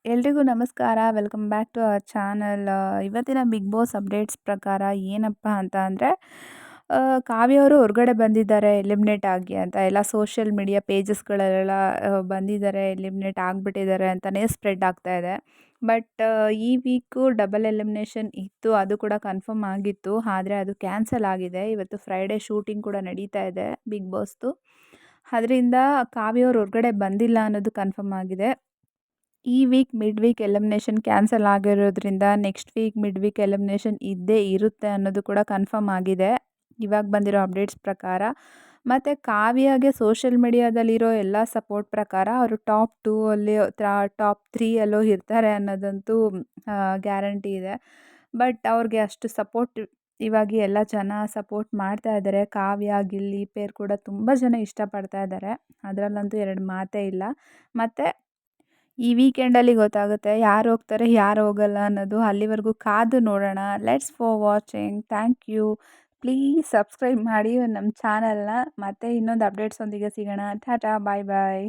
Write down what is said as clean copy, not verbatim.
ಎಲ್ರಿಗೂ ನಮಸ್ಕಾರ. Welcome back to our channel. ಇವತ್ತಿನ ಬಿಗ್ ಬಾಸ್ ಅಪ್ಡೇಟ್ಸ್ ಪ್ರಕಾರ ಏನಪ್ಪ ಅಂತ ಅಂದರೆ ಕಾವ್ಯ ಅವರು ಹೊರಗಡೆ ಬಂದಿದ್ದಾರೆ ಎಲಿಮಿನೇಟ್ ಆಗಿ ಅಂತ. ಎಲ್ಲ ಸೋಷಿಯಲ್ ಮೀಡಿಯಾ ಪೇಜಸ್‌ಗಳೆಲ್ಲ ಬಂದಿದ್ದಾರೆ, ಎಲಿಮಿನೇಟ್ ಆಗಿಬಿಟ್ಟಿದ್ದಾರೆ ಅಂತಲೇ ಸ್ಪ್ರೆಡ್ ಆಗ್ತಾ ಇದೆ. ಬಟ್ ಈ ವೀಕು ಡಬಲ್ ಎಲಿಮಿನೇಷನ್ ಇತ್ತು, ಅದು ಕೂಡ ಕನ್ಫರ್ಮ್ ಆಗಿತ್ತು. ಆದರೆ ಅದು ಕ್ಯಾನ್ಸಲ್ ಆಗಿದೆ. ಇವತ್ತು ಫ್ರೈಡೇ ಶೂಟಿಂಗ್ ಕೂಡ ನಡೀತಾ ಇದೆ ಬಿಗ್ ಬಾಸ್‌ದು. ಅದರಿಂದ ಕಾವ್ಯ ಅವರು ಹೊರಗಡೆ ಬಂದಿಲ್ಲ ಅನ್ನೋದು ಕನ್ಫರ್ಮ್ ಆಗಿದೆ. ಈ week mid week elimination cancel ಆಗಿರೋದ್ರಿಂದ next week mid week elimination ಇದ್ದೇ ಇರುತ್ತೆ ಅನ್ನೋದು ಕೂಡ ಕನ್ಫರ್ಮ್ ಆಗಿದೆ ಇವಾಗ ಬಂದಿರೋ ಅಪ್ಡೇಟ್ಸ್ ಪ್ರಕಾರ. ಮತ್ತು ಕಾವ್ಯಗೆ ಸೋಷಿಯಲ್ ಮೀಡಿಯಾದಲ್ಲಿರೋ ಎಲ್ಲ ಸಪೋರ್ಟ್ ಪ್ರಕಾರ ಅವರು ಟಾಪ್ 2 ಅಲ್ಲಿ ಟಾಪ್ 3 ಅಲ್ಲೋ ಇರ್ತಾರೆ ಅನ್ನೋದಂತೂ ಗ್ಯಾರಂಟಿ ಇದೆ. ಬಟ್ ಅವ್ರಿಗೆ ಅಷ್ಟು ಸಪೋರ್ಟ್ ಇವಾಗ ಎಲ್ಲ ಜನ ಸಪೋರ್ಟ್ ಮಾಡ್ತಾ ಇದ್ದಾರೆ. ಕಾವ್ಯ, ಗಿಲ್ಲಿ ಪೇರ್ ಕೂಡ ತುಂಬ ಜನ ಇಷ್ಟಪಡ್ತಾ ಇದ್ದಾರೆ, ಅದರಲ್ಲಂತೂ ಎರಡು ಮಾತೇ ಇಲ್ಲ. ಮತ್ತು ಈ ವೀಕೆಂಡಲ್ಲಿ ಗೊತ್ತಾಗುತ್ತೆ ಯಾರು ಹೋಗ್ತಾರೆ ಯಾರು ಹೋಗಲ್ಲ ಅನ್ನೋದು. ಅಲ್ಲಿವರೆಗೂ ಕಾದು ನೋಡೋಣ. Let's for watching. Thank you. Please subscribe ಮಾಡಿ ನಮ್ಮ ಚಾನಲ್ನ. ಮತ್ತೆ ಇನ್ನೊಂದು ಅಪ್ಡೇಟ್ಸ್ ಒಂದಿಗೆ ಸಿಗೋಣ. ಟಾಟಾ, ಬಾಯ್ ಬಾಯ್.